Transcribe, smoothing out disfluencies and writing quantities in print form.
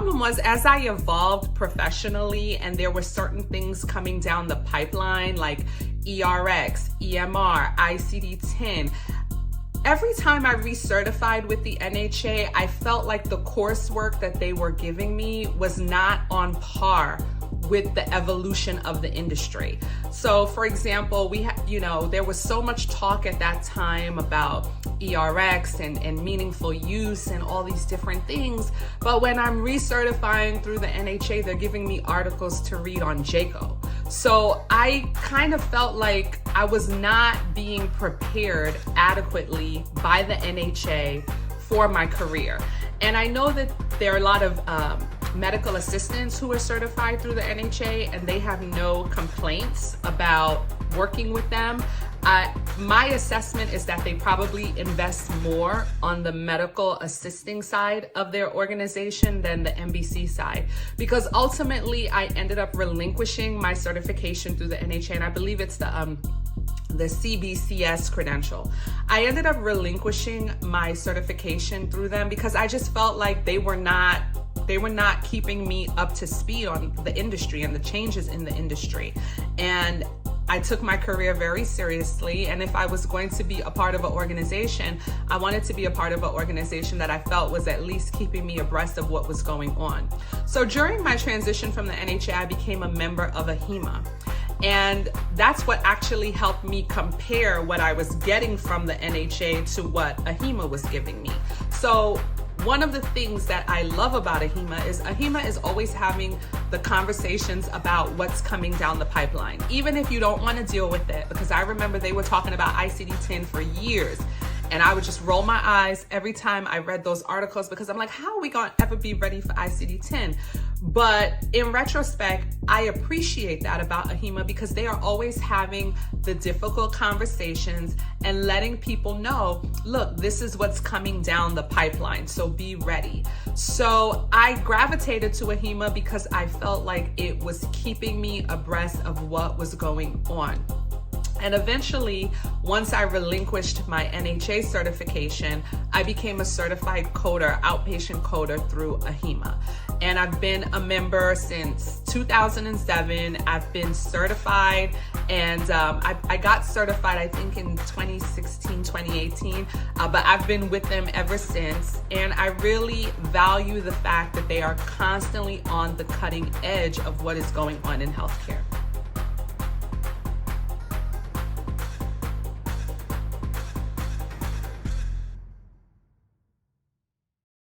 problem was, as I evolved professionally and there were certain things coming down the pipeline like ERX, EMR, ICD-10, every time I recertified with the NHA, I felt like the coursework that they were giving me was not on par with the evolution of the industry. So for example, there was so much talk at that time about ERX and meaningful use and all these different things. But when I'm recertifying through the NHA, they're giving me articles to read on JACO. So I kind of felt like I was not being prepared adequately by the NHA for my career. And I know that there are a lot of medical assistants who are certified through the NHA, and they have no complaints about working with them. My assessment is that they probably invest more on the medical assisting side of their organization than the MBC side, because ultimately I ended up relinquishing my certification through the NHA, and I believe it's the CBCS credential. I ended up relinquishing my certification through them because I just felt like they were not keeping me up to speed on the industry and the changes in the industry. And I took my career very seriously, and if I was going to be a part of an organization, I wanted to be a part of an organization that I felt was at least keeping me abreast of what was going on. So during my transition from the NHA, I became a member of AHIMA. And that's what actually helped me compare what I was getting from the NHA to what AHIMA was giving me. So one of the things that I love about AHIMA is always having the conversations about what's coming down the pipeline, even if you don't want to deal with it, because I remember they were talking about ICD-10 for years. And I would just roll my eyes every time I read those articles because I'm like, how are we going to ever be ready for ICD-10? But in retrospect, I appreciate that about AHIMA because they are always having the difficult conversations and letting people know, look, this is what's coming down the pipeline, so be ready. So I gravitated to AHIMA because I felt like it was keeping me abreast of what was going on. And eventually, once I relinquished my NHA certification, I became a certified coder, outpatient coder through AHIMA. And I've been a member since 2007. I've been certified, and I got certified, I think, in 2016, 2018, but I've been with them ever since. And I really value the fact that they are constantly on the cutting edge of what is going on in healthcare.